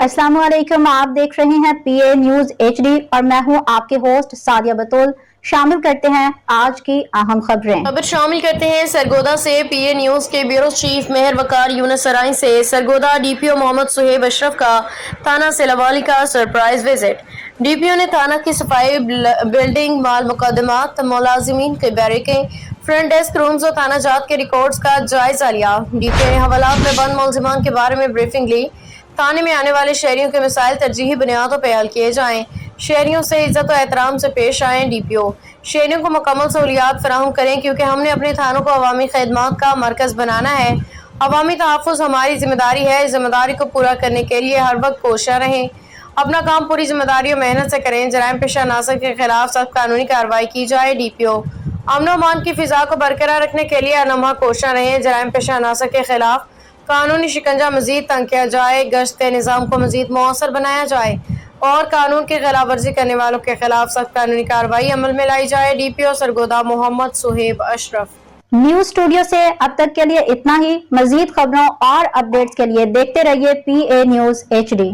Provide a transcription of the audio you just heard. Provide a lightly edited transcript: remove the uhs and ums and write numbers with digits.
अस्सलाम वालेकुम, आप देख रहे हैं पीए न्यूज एचडी और मैं हूं आपके होस्ट सादिया बतूल। शामिल करते हैं आज की अहम खबरें। शामिल करते हैं सरगोदा से पीए न्यूज के ब्यूरो चीफ मेहर वकार यूनुस सराय से सरगोदा डीपीओ मोहम्मद सुहेब अशरफ का थाना सिलावाली का सरप्राइज विजिट। डीपीओ ने थाना की सफाई, बिल्डिंग, माल मुकदमात, मुलाजिमीन के बैरिकें, फ्रंट डेस्क रूम्स और थाना जात के रिकॉर्ड्स का जायजा लिया। डीपीओ ने हवालात में बंद मुलजिमान के बारे में ब्रीफिंग ली। थाने में आने वाले शहरियों के मसाइल तरजीही बुनियादों पर हल किए जाएं। शहरियों से इज्जत और एहतराम से पेश आएं। डीपीओ शहरियों को मुकम्मल सहूलियात फराहम करें क्योंकि हमने अपने थानों को अवामी खिदमत का मरकज़ बनाना है। अवामी तहफ़्फ़ुज़ हमारी जिम्मेदारी है। इस जिम्मेदारी को पूरा करने के लिए हर वक्त कोशिश रहें। अपना काम पूरी जिम्मेदारी और मेहनत से करें। जराइम पेशा अनासर के खिलाफ सख्त कानूनी कार्रवाई की जाए। डीपीओ अमन और अमान की फिजा को बरकरार रखने के लिए अनमहा कोशिश रहें। जराइम पेशा अनासर के खिलाफ कानूनी शिकंजा मजीद तंग किया जाए। गश्त निज़ाम को मजीद मौसर बनाया जाए और कानून की खिलाफ वर्जी करने वालों के खिलाफ सख्त कानूनी कार्रवाई अमल में लाई जाए। DPO Sargodha Mohammad Suhaib Ashraf. News studio से अब तक के लिए इतना ही। मजीद खबरों और अपडेट्स के लिए देखते रहिए पीए न्यूज एचडी।